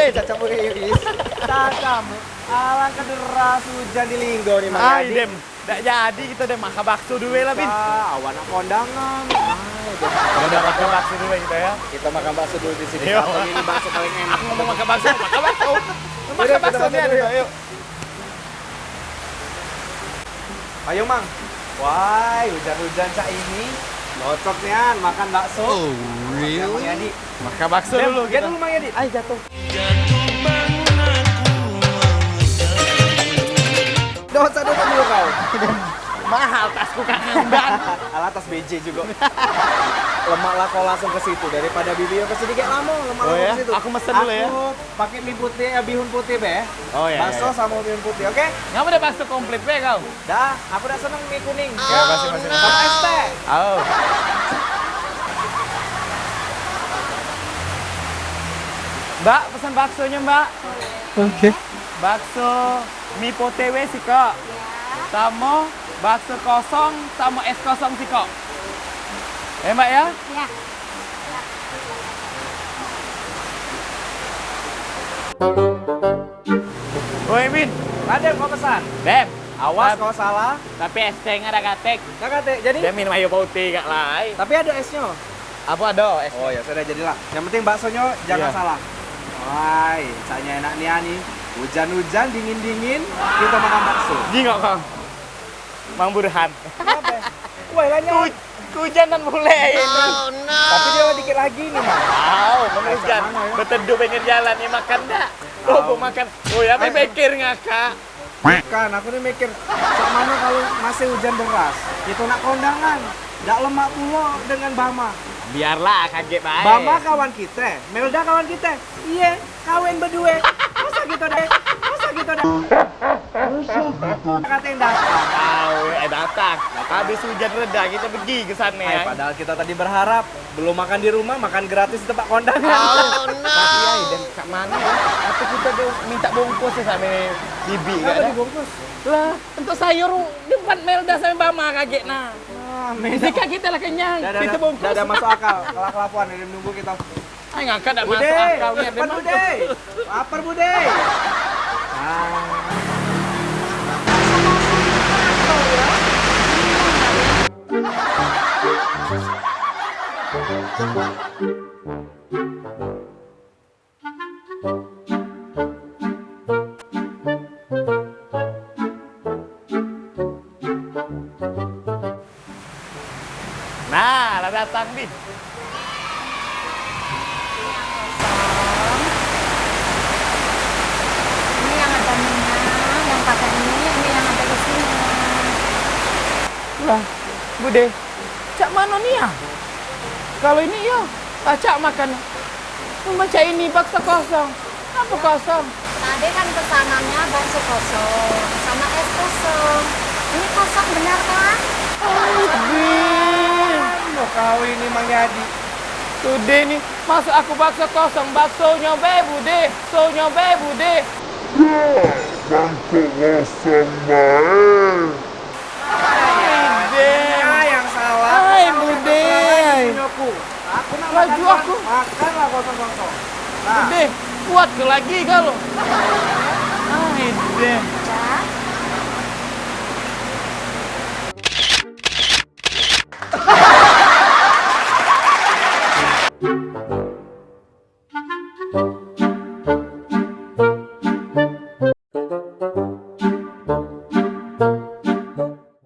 Caca Iris. Cacamu. Alangkah deras hujan di Linggo nih, Mang Yadi. Dem. Nggak jadi kita dem makan bakso dulu lah, Bin. Awan kondangan. Udah makan bakso dulu kita ya. Kita makan bakso dulu di sini. Iya. Atau ini bakso paling enak. Aku mau makan bakso, makan bakso. Makan bakso nih, ayo. Ayo, Mang. Wah, hujan-hujan cak ini. Cocok nih, An, makan bakso. Oh, really? Mang Yadi. Makan bakso Dem, dulu. lihat dulu, Mang Yadi. Ayo jatuh. Dosa dulu kau. Mahal tasku kangen dan. Alat tas BJ juga. Lemaklah kau langsung ke situ daripada bibir ke sedikit lama. Lemak Oh ya? ke situ. Aku mesen dulu ya. Aku pakai mie putih, bihun putih be. Oh ya. Bakso sama bihun putih, oke? Nggak mau deh bakso komplit be kau. Dah, aku udah seneng mie kuning. Ya, masih. Sama es teh. Oh. Mbak, pesan baksonya, Mbak. Oke. Bakso mie potewe sih, Kak. Sama bakso kosong sama es kosong sih, Kak. Mbak ya? Ya. Woi, Min. Ada kau pesan. Dem. Awas kau salah. Tapi es teh nggak ada katek. Nggak kate. Jadi, Dia minum air putih, Kak Lai. tapi ada esnya. Apa ada es? Oh ya sudah jadilah. Yang penting baksonya jangan Iya. salah. Wah, saya enak nih. Hujan-hujan, dingin-dingin, kita makan bakso. Jingok, Kang. Mang Burhan. Kenapa? Wah, lanya. Hujanan mulai ini. Tapi dia dikit lagi nih, Mang. Wow, hujan. Mana ya? Berteduh pinggir jalan ya makan dah. Oh, gua makan. Oh ya, tapi pikir ngakak. Bukan, aku nih mikir, cak mana kalau masih hujan deras, itu nak kondangan, ndak lemak pula dengan Bama. Biarlah kaget baik. Bama kawan kita, Melda kawan kita, iya, kawin berdua. Masa gitu deh, masa gitu deh. Katain datang. Tahu, datang. Habis hujan reda kita pergi ke sana ya. Padahal kita tadi berharap belum makan di rumah, makan gratis di tempat kondangan. Tapi ya, dan kat mana ya? Atau kita tuh minta bungkus ya sama bibi Kenapa kan? dibungkus? Lah, untuk sayur depan Melda sama Bama kaget nah. Melda. Jika kita lah kenyang, kita bungkus. Dah masuk akal, kelak-kelapuan ini menunggu kita. Ay, ngangkat dah Bude, masuk akal nih. cepat Bude. Lapar Bude. Nah, lah datang Bin. Ini yang ada minyak, yang pakai ini yang ada di sini. Lah, Bude, cak mana nih ya? Kalau ini ya, cak makan. Membaca ini bakso kosong. Apa kosong? Tadi kan pesanannya bakso kosong sama es kosong. Ini kosong benar kan? Bin, Mau kau ini Mang Yadi. Bude nih, masuk aku bakso kosong, baksonya be Bude, baksonya be Bude. Ah, yang salah. Hai, Kamu yang Bude. salah, ini aku. Aku nak Laju makan, aku. Makanlah kosong-kosong. Nah, Bude, kuat ke lagi kalau. Hai, deh.